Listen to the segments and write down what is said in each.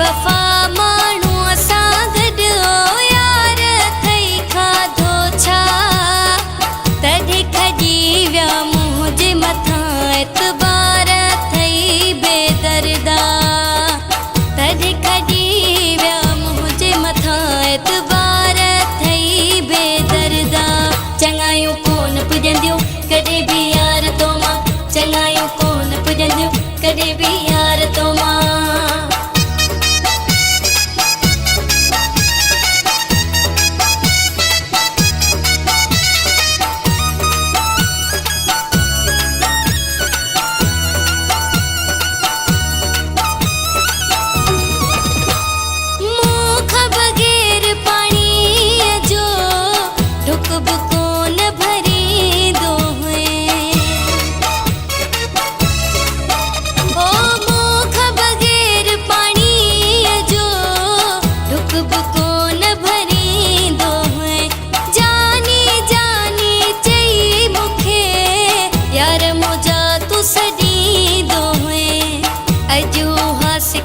बेवफा माण्हू असां गॾु ओ यार थई खाधो छा तॾहिं खॼी विया मुंहिंजे मथां एतबार थई बेदर्दा तॾहिं खॼी विया मुंहिंजे मथां एतबार थई बेदर्दा चङायूं कोन पुॼंदियूं कॾहिं बि यार तो मां चङायूं कोन पुॼंदियूं कॾहिं बि यार तो मां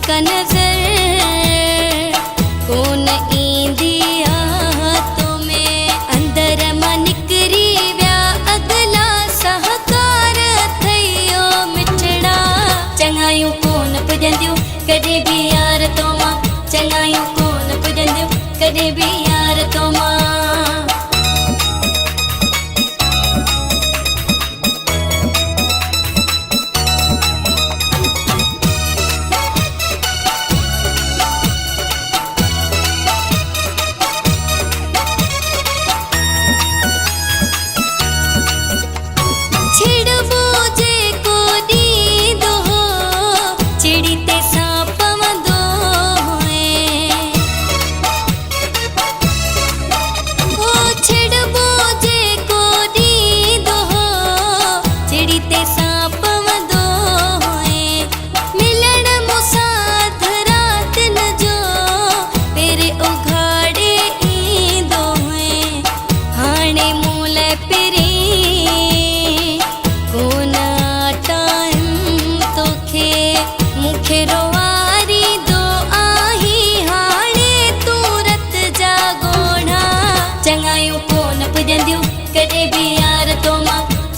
का नजर कोन ईंदी तो में अंदर मां निकरी विया अगला सहकार थयो मिठड़ा चङायूं कोन पुॼंदियूं कॾहिं बि यार तो मां चङायूं कोन पुॼंदियूं कॾहिं बि यार तो मां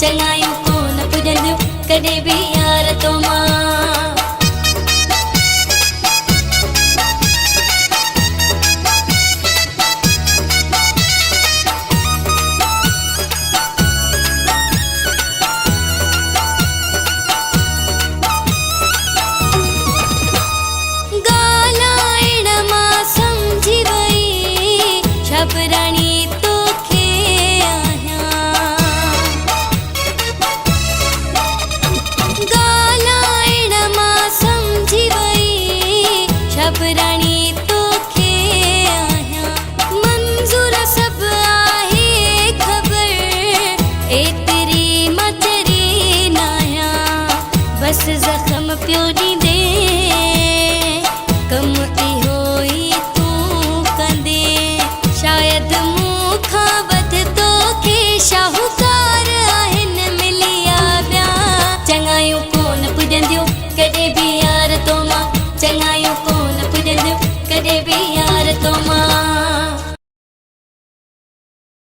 चङायूं कोन पुॼंदियूं कॾहिं बि यार तो मां ॻाल्हाइण मां सम्झी वई छबराणी छबराणी तोखे आहियां मंज़ूर सभु आहे ख़बर एतिरी मां चरी न आहियां बसि ज़ख़्म पियो ॾींदे कमु इहो ई तूं कंदे शायदि मूंखां वधि तोखे शाहूकार आहिनि मिलिया ॿिया चङायूं कोन पुॼंदियूं कॾहिं